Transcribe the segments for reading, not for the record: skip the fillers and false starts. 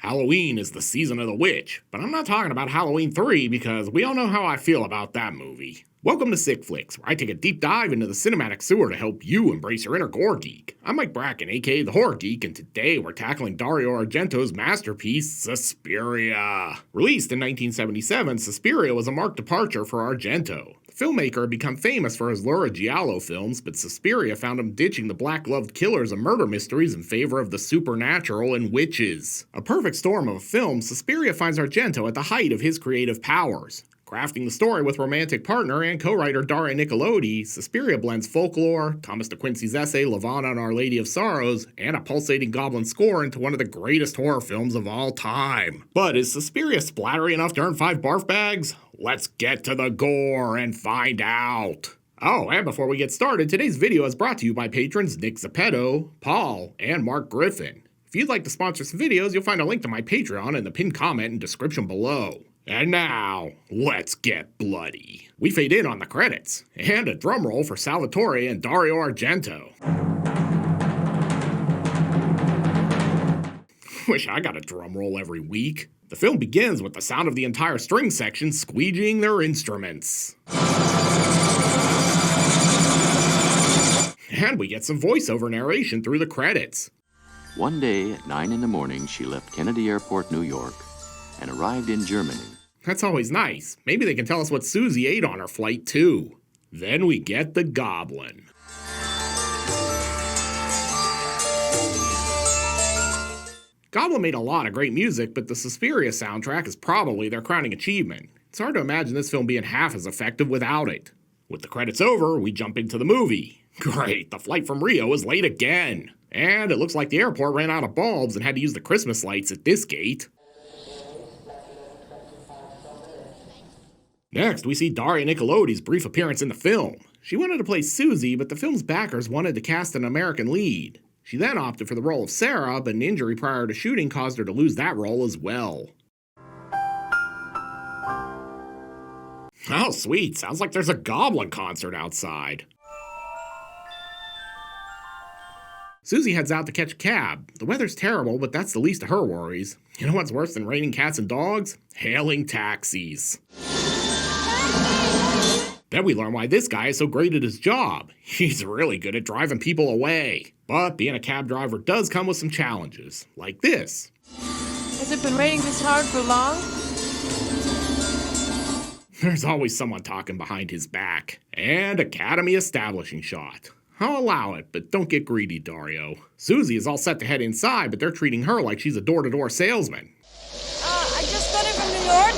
Halloween is the season of the witch, but I'm not talking about Halloween 3 because we all know how I feel about that movie. Welcome to Sick Flicks, where I take a deep dive into the cinematic sewer to help you embrace your inner gore geek. I'm Mike Bracken, aka the Horror Geek, and today we're tackling Dario Argento's masterpiece, Suspiria. Released in 1977, Suspiria was a marked departure for Argento. The filmmaker had become famous for his lurid giallo films, but Suspiria found him ditching the black-gloved killers and murder mysteries in favor of the supernatural and witches. A perfect storm of a film, Suspiria finds Argento at the height of his creative powers. Crafting the story with romantic partner and co-writer Dario Argento, Suspiria blends folklore, Thomas de Quincey's essay Lavana and Our Lady of Sorrows, and a pulsating Goblin score into one of the greatest horror films of all time. But is Suspiria splattery enough to earn 5 barf bags? Let's get to the gore and find out. Oh, and before we get started, today's video is brought to you by patrons Nick Zappetto, Paul, and Mark Griffin. If you'd like to sponsor some videos, you'll find a link to my Patreon in the pinned comment and description below. And now, let's get bloody. We fade in on the credits, and a drum roll for Salvatore and Dario Argento. Wish I got a drum roll every week. The film begins with the sound of the entire string section squeegeeing their instruments. And we get some voiceover narration through the credits. One day at 9 in the morning, she left Kennedy Airport, New York, and arrived in Germany. That's always nice. Maybe they can tell us what Susie ate on her flight, too. Then we get the Goblin. Goblin made a lot of great music, but the Suspiria soundtrack is probably their crowning achievement. It's hard to imagine this film being half as effective without it. With the credits over, we jump into the movie. Great, the flight from Rio is late again. And it looks like the airport ran out of bulbs and had to use the Christmas lights at this gate. Next, we see Dario Argento's brief appearance in the film. She wanted to play Susie, but the film's backers wanted to cast an American lead. She then opted for the role of Sarah, but an injury prior to shooting caused her to lose that role as well. Oh, sweet. Sounds like there's a Goblin concert outside. Susie heads out to catch a cab. The weather's terrible, but that's the least of her worries. You know what's worse than raining cats and dogs? Hailing taxis. Then we learn why this guy is so great at his job. He's really good at driving people away. But being a cab driver does come with some challenges, like this. Has it been raining this hard for long? There's always someone talking behind his back. And Academy establishing shot. I'll allow it, but don't get greedy, Dario. Susie is all set to head inside, but they're treating her like she's a door-to-door salesman. I just got in from New York.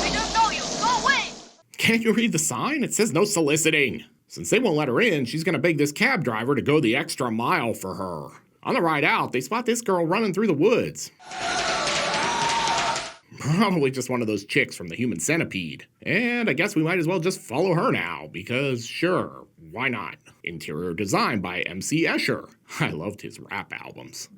I don't know you. Go away! Can't you read the sign? It says no soliciting. Since they won't let her in, she's gonna beg this cab driver to go the extra mile for her. On the ride out, they spot this girl running through the woods. Probably just one of those chicks from the Human Centipede. And I guess we might as well just follow her now, because sure, why not? Interior design by MC Escher. I loved his rap albums.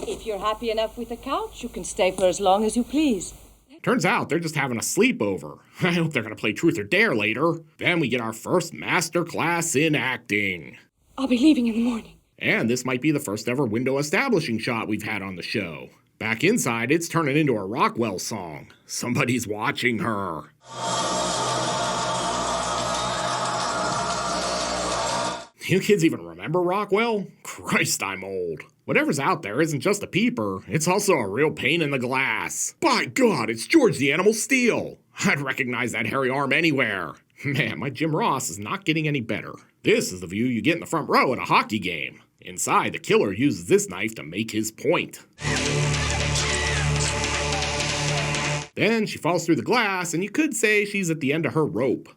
If you're happy enough with the couch, you can stay for as long as you please. Turns out they're just having a sleepover. I hope they're gonna play Truth or Dare later. Then we get our first master class in acting. I'll be leaving in the morning. And this might be the first ever window establishing shot we've had on the show. Back inside, it's turning into a Rockwell song. Somebody's watching her. You kids even remember Rockwell? Christ, I'm old. Whatever's out there isn't just a peeper, it's also a real pain in the glass. By God, it's George the Animal Steel. I'd recognize that hairy arm anywhere. Man, my Jim Ross is not getting any better. This is the view you get in the front row at a hockey game. Inside, the killer uses this knife to make his point. Then she falls through the glass, and you could say she's at the end of her rope.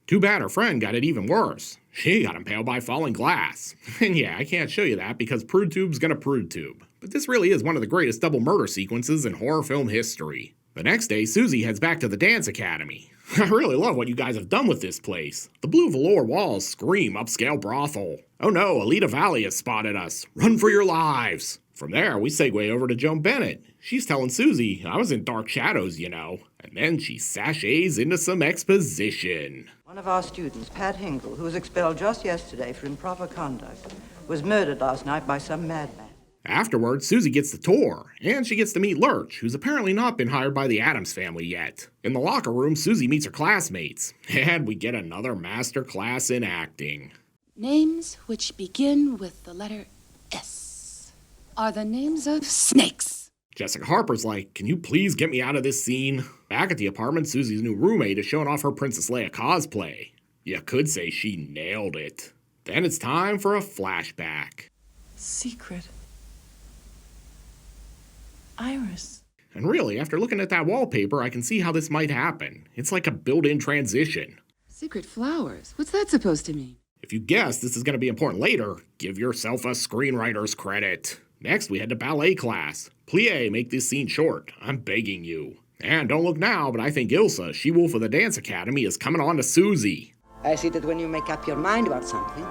Too bad her friend got it even worse. She got impaled by falling glass. And yeah, I can't show you that because Prude Tube's gonna Prude Tube. But this really is one of the greatest double murder sequences in horror film history. The next day, Susie heads back to the dance academy. I really love what you guys have done with this place. The blue velour walls scream upscale brothel. Oh no, Alita Valley has spotted us. Run for your lives. From there, we segue over to Joan Bennett. She's telling Susie, I was in Dark Shadows, you know. And then she sachets into some exposition. One of our students, Pat Hinkle, who was expelled just yesterday for improper conduct, was murdered last night by some madman. Afterwards, Susie gets the tour, and she gets to meet Lurch, who's apparently not been hired by the Addams family yet. In the locker room, Susie meets her classmates, and we get another master class in acting. Names which begin with the letter S are the names of snakes. Jessica Harper's like, can you please get me out of this scene? Back at the apartment, Susie's new roommate is showing off her Princess Leia cosplay. You could say she nailed it. Then it's time for a flashback. Secret. Iris. And really, after looking at that wallpaper, I can see how this might happen. It's like a built-in transition. Secret flowers? What's that supposed to mean? If you guess this is going to be important later, give yourself a screenwriter's credit. Next, we head to ballet class. Plie, make this scene short. I'm begging you. And don't look now, but I think Ilsa, she-wolf of the Dance Academy, is coming on to Susie. I see that when you make up your mind about something,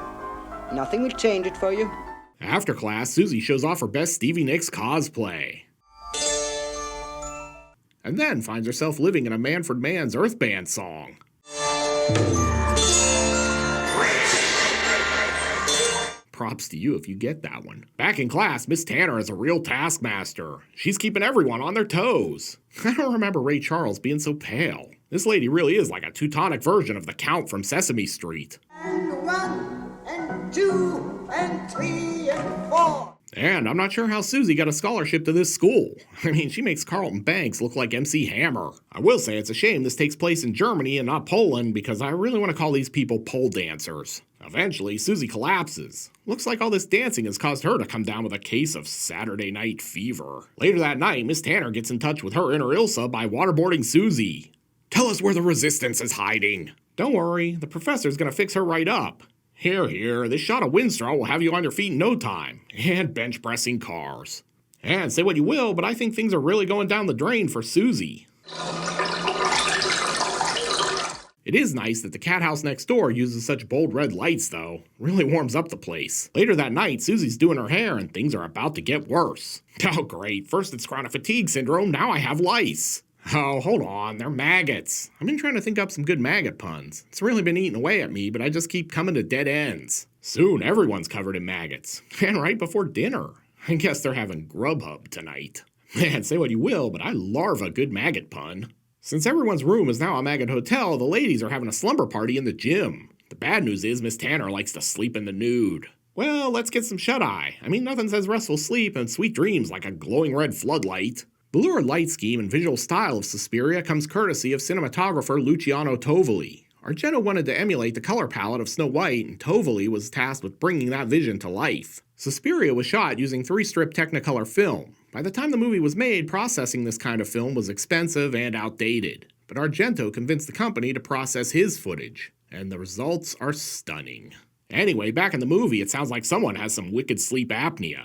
nothing will change it for you. After class, Susie shows off her best Stevie Nicks cosplay. And then finds herself living in a Manfred Mann's Earth Band song. Props to you if you get that one. Back in class, Miss Tanner is a real taskmaster. She's keeping everyone on their toes. I don't remember Ray Charles being so pale. This lady really is like a Teutonic version of the Count from Sesame Street. And 1, and 2, and 3, and 4. And I'm not sure how Susie got a scholarship to this school. I mean, she makes Carlton Banks look like MC Hammer. I will say it's a shame this takes place in Germany and not Poland, because I really want to call these people pole dancers. Eventually, Susie collapses. Looks like all this dancing has caused her to come down with a case of Saturday night fever. Later that night, Miss Tanner gets in touch with her inner Ilsa by waterboarding Susie. Tell us where the resistance is hiding. Don't worry, the professor's gonna fix her right up. Here, this shot of Winstraw will have you on your feet in no time. And bench pressing cars. And say what you will, but I think things are really going down the drain for Susie. It is nice that the cat house next door uses such bold red lights, though. Really warms up the place. Later that night, Susie's doing her hair and things are about to get worse. Oh great, first it's chronic fatigue syndrome, now I have lice. Oh, hold on, they're maggots. I've been trying to think up some good maggot puns. It's really been eating away at me, but I just keep coming to dead ends. Soon everyone's covered in maggots. And right before dinner. I guess they're having Grubhub tonight. Man, say what you will, but I love a good maggot pun. Since everyone's room is now a maggot hotel, the ladies are having a slumber party in the gym. The bad news is Miss Tanner likes to sleep in the nude. Well, let's get some shut-eye. I mean, nothing says restful sleep and sweet dreams like a glowing red floodlight. The lurid light scheme and visual style of Suspiria comes courtesy of cinematographer Luciano Tovoli. Argento wanted to emulate the color palette of Snow White, and Tovoli was tasked with bringing that vision to life. Suspiria was shot using 3-strip Technicolor film. By the time the movie was made, processing this kind of film was expensive and outdated. But Argento convinced the company to process his footage, and the results are stunning. Anyway, back in the movie, it sounds like someone has some wicked sleep apnea.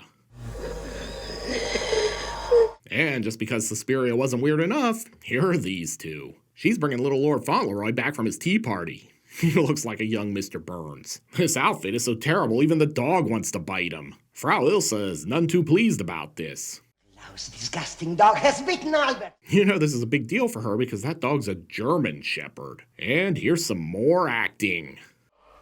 And just because Suspiria wasn't weird enough, here are these two. She's bringing little Lord Fauntleroy back from his tea party. He looks like a young Mr. Burns. This outfit is so terrible even the dog wants to bite him. Frau Ilsa is none too pleased about this. Lousy, disgusting dog has bitten Albert. You know this is a big deal for her because that dog's a German Shepherd. And here's some more acting.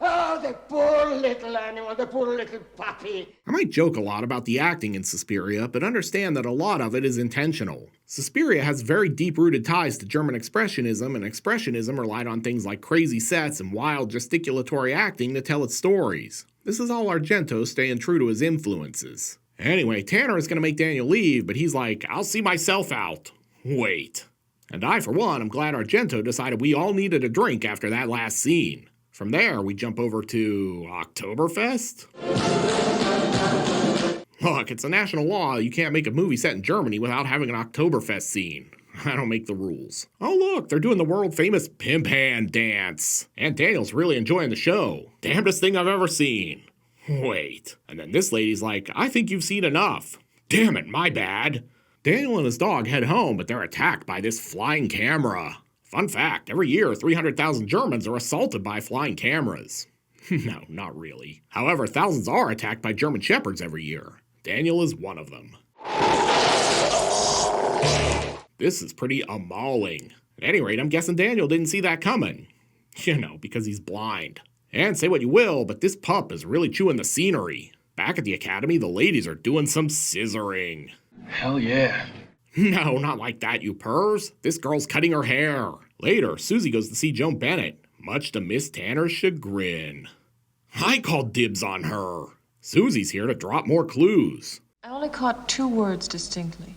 Oh, the poor little animal, the poor little puppy. I might joke a lot about the acting in Suspiria, but understand that a lot of it is intentional. Suspiria has very deep-rooted ties to German Expressionism, and Expressionism relied on things like crazy sets and wild gesticulatory acting to tell its stories. This is all Argento staying true to his influences. Anyway, Tanner is going to make Daniel leave, but he's like, I'll see myself out. Wait. And I, for one, am glad Argento decided we all needed a drink after that last scene. From there, we jump over to Oktoberfest? Look, it's a national law. You can't make a movie set in Germany without having an Oktoberfest scene. I don't make the rules. Oh look, they're doing the world-famous pimp hand dance. And Daniel's really enjoying the show. Damnedest thing I've ever seen. Wait. And then this lady's like, I think you've seen enough. Damn it, my bad. Daniel and his dog head home, but they're attacked by this flying camera. Fun fact, every year 300,000 Germans are assaulted by flying cameras. No, not really. However, thousands are attacked by German Shepherds every year. Daniel is one of them. This is pretty mauling. At any rate, I'm guessing Daniel didn't see that coming. You know, because he's blind. And say what you will, but this pup is really chewing the scenery. Back at the academy, the ladies are doing some scissoring. Hell yeah. No, not like that, you purrs. This girl's cutting her hair. Later, Susie goes to see Joan Bennett, much to Miss Tanner's chagrin. I called dibs on her. Susie's here to drop more clues. I only caught 2 words distinctly.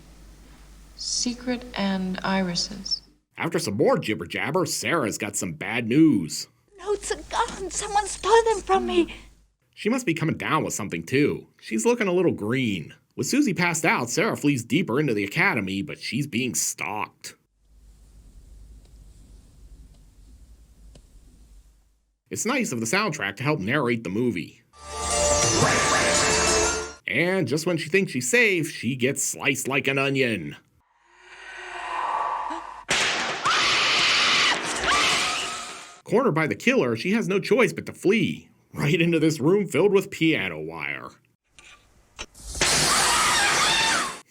Secret and irises. After some more jibber-jabber, Sarah's got some bad news. Notes are gone. Someone stole them from me. She must be coming down with something, too. She's looking a little green. With Susie passed out, Sarah flees deeper into the academy, but she's being stalked. It's nice of the soundtrack to help narrate the movie. And just when she thinks she's safe, she gets sliced like an onion. Cornered by the killer, she has no choice but to flee, right into this room filled with piano wire.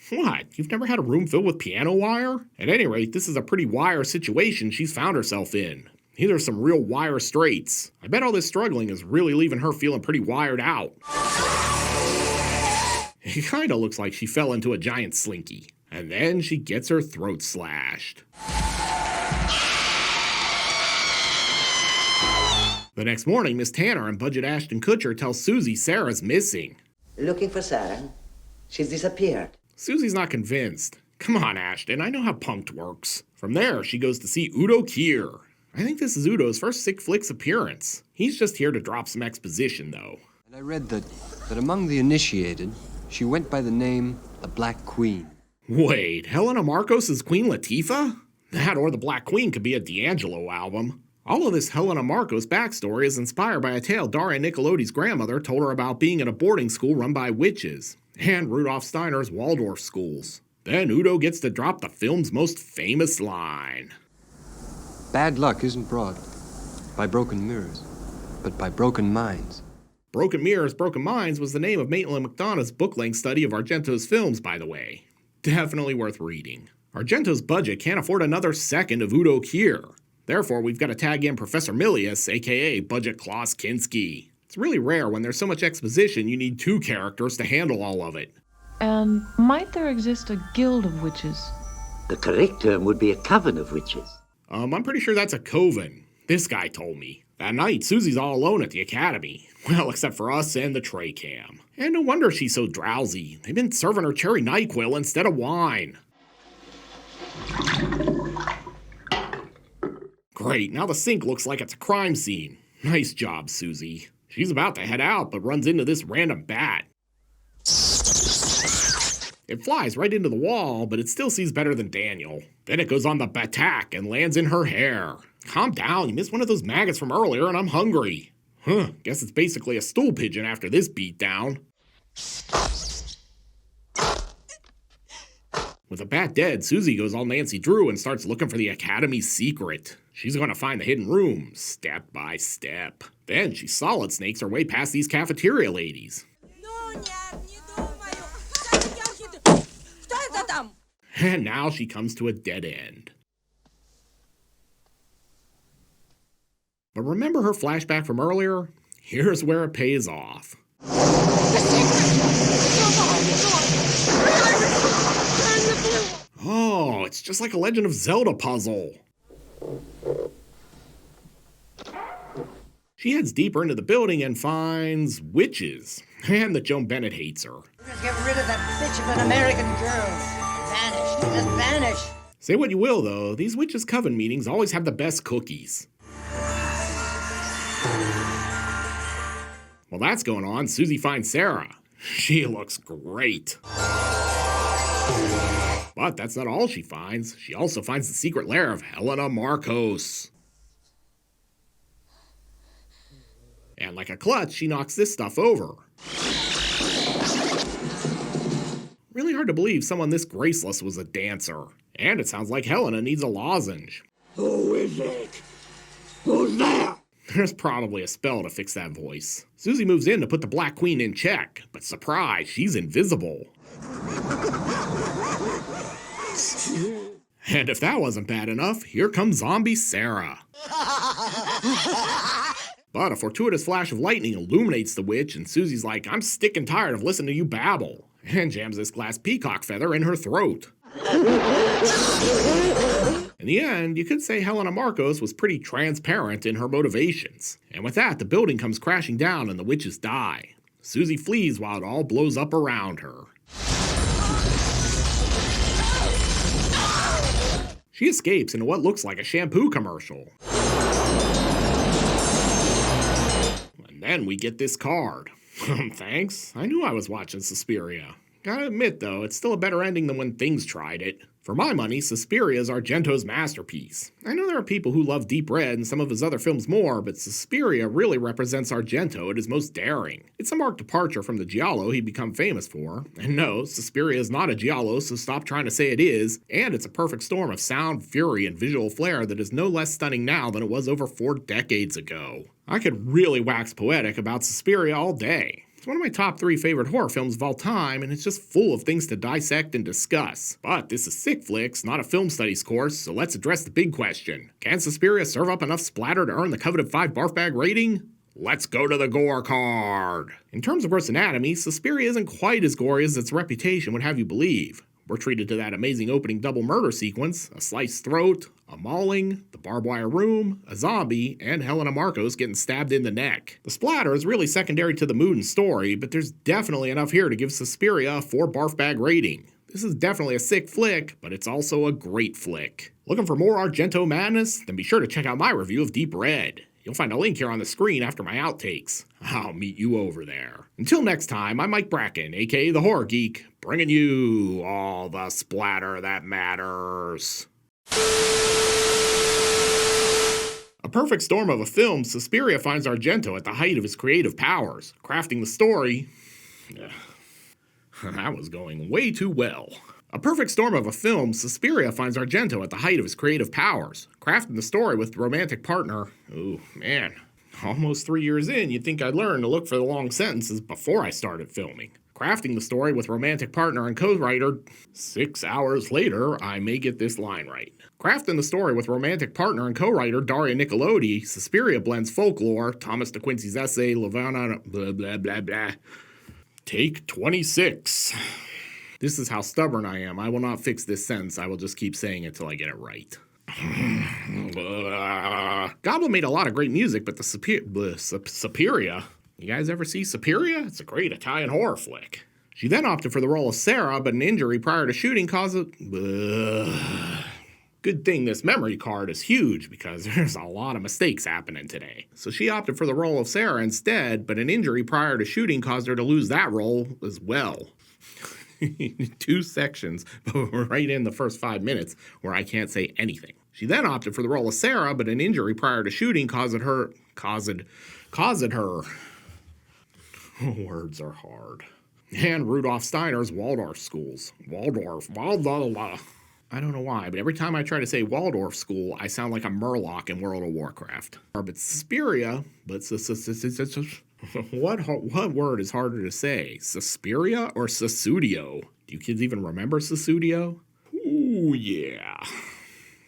What? You've never had a room filled with piano wire? At any rate, this is a pretty wire situation she's found herself in. These are some real wire straits. I bet all this struggling is really leaving her feeling pretty wired out. It kinda looks like she fell into a giant slinky. And then she gets her throat slashed. The next morning, Miss Tanner and Budget Ashton Kutcher tell Susie Sarah's missing. Looking for Sarah? She's disappeared. Susie's not convinced. Come on, Ashton, I know how Punked works. From there, she goes to see Udo Kier. I think this is Udo's first Sick Flicks appearance. He's just here to drop some exposition, though. And I read that among the initiated, she went by the name the Black Queen. Wait, Helena Marcos is Queen Latifah? That or the Black Queen could be a D'Angelo album. All of this Helena Marcos backstory is inspired by a tale Daria Nicolodi's grandmother told her about being in a boarding school run by witches, and Rudolf Steiner's Waldorf schools. Then Udo gets to drop the film's most famous line. Bad luck isn't brought by broken mirrors, but by broken minds. Broken Mirrors, Broken Minds was the name of Maitland McDonough's book-length study of Argento's films, by the way. Definitely worth reading. Argento's budget can't afford another second of Udo Kier. Therefore, we've got to tag in Professor Milius, aka Budget Klaus Kinski. It's really rare when there's so much exposition you need 2 characters to handle all of it. And might there exist a guild of witches? The correct term would be a coven of witches. I'm pretty sure that's a coven. This guy told me. That night, Susie's all alone at the academy. Well, except for us and the tray cam. And no wonder she's so drowsy. They've been serving her cherry NyQuil instead of wine. Great, now the sink looks like it's a crime scene. Nice job, Susie. She's about to head out, but runs into this random bat. It flies right into the wall, but it still sees better than Daniel. Then it goes on the batak and lands in her hair. Calm down, you missed one of those maggots from earlier and I'm hungry. Guess it's basically a stool pigeon after this beatdown. With the bat dead, Susie goes all Nancy Drew and starts looking for the Academy's secret. She's gonna find the hidden room, step by step. Then she solid snakes her way past these cafeteria ladies. And now she comes to a dead end. But remember her flashback from earlier? Here's where it pays off. Oh, it's just like a Legend of Zelda puzzle. She heads deeper into the building and finds witches, and that Joan Bennett hates her. Let's get rid of that bitch of an American girl. Vanish. Just vanish. Say what you will, though, these witches' coven meetings always have the best cookies. While that's going on, Susie finds Sarah. She looks great. But that's not all she finds. She also finds the secret lair of Helena Marcos. And like a klutz, she knocks this stuff over. Really hard to believe someone this graceless was a dancer. And it sounds like Helena needs a lozenge. Who is it? Who's there? There's probably a spell to fix that voice. Susie moves in to put the Black Queen in check, but surprise, she's invisible. And if that wasn't bad enough, here comes zombie Sarah. But a fortuitous flash of lightning illuminates the witch, and Susie's like, I'm sick and tired of listening to you babble, and jams this glass peacock feather in her throat. In the end, you could say Helena Marcos was pretty transparent in her motivations. And with that, the building comes crashing down and the witches die. Susie flees while it all blows up around her. She escapes into what looks like a shampoo commercial. And then we get this card. Thanks, I knew I was watching Suspiria. Gotta admit though, it's still a better ending than when Things tried it. For my money, Suspiria is Argento's masterpiece. I know there are people who love Deep Red and some of his other films more, but Suspiria really represents Argento at his most daring. It's a marked departure from the giallo he'd become famous for. And no, Suspiria is not a giallo, so stop trying to say it is. And it's a perfect storm of sound, fury, and visual flair that is no less stunning now than it was over 4 decades ago. I could really wax poetic about Suspiria all day. It's one of my top 3 favorite horror films of all time, and it's just full of things to dissect and discuss. But this is Sick Flicks, not a film studies course, so let's address the big question. Can Suspiria serve up enough splatter to earn the coveted 5 barf bag rating? Let's go to the gore card. In terms of gross anatomy, Suspiria isn't quite as gory as its reputation would have you believe. We're treated to that amazing opening double murder sequence, a sliced throat, a mauling, the barbed wire room, a zombie, and Helena Marcos getting stabbed in the neck. The splatter is really secondary to the mood and story, but there's definitely enough here to give Suspiria a 4 barf bag rating. This is definitely a sick flick, but it's also a great flick. Looking for more Argento madness? Then be sure to check out my review of Deep Red. You'll find a link here on the screen after my outtakes. I'll meet you over there. Until next time, I'm Mike Bracken, aka The Horror Geek, bringing you all the splatter that matters. A perfect storm of a film, Suspiria finds Argento at the height of his creative powers, crafting the story. That was going way too well. A perfect storm of a film, Suspiria finds Argento at the height of his creative powers, crafting the story with romantic partner. Ooh, man. Almost 3 years in, you'd think I'd learn to look for the long sentences before I started filming. Crafting the story with romantic partner and co-writer. 6 hours later, I may get this line right. Crafting the story with romantic partner and co-writer Dario Argento, Suspiria blends folklore, Thomas de Quincey's essay, Lavana, blah blah blah blah. Take 26. This is how stubborn I am. I will not fix this sentence. I will just keep saying it till I get it right. Goblin made a lot of great music, but the Suspiria. You guys ever see Suspiria? It's a great Italian horror flick. She then opted for the role of Sarah, but an injury prior to shooting caused it. Good thing this memory card is huge because there's a lot of mistakes happening today. So she opted for the role of Sarah instead, but an injury prior to shooting caused her to lose that role as well. 2 sections, but we're right in the first 5 minutes where I can't say anything. She then opted for the role of Sarah, but an injury prior to shooting caused her. Words are hard. And Rudolf Steiner's Waldorf schools. Waldorf. I don't know why, but every time I try to say Waldorf school, I sound like a Murloc in World of Warcraft. But Suspiria, but what word is harder to say? Suspiria or Susudio? Do you kids even remember Susudio? Ooh, yeah.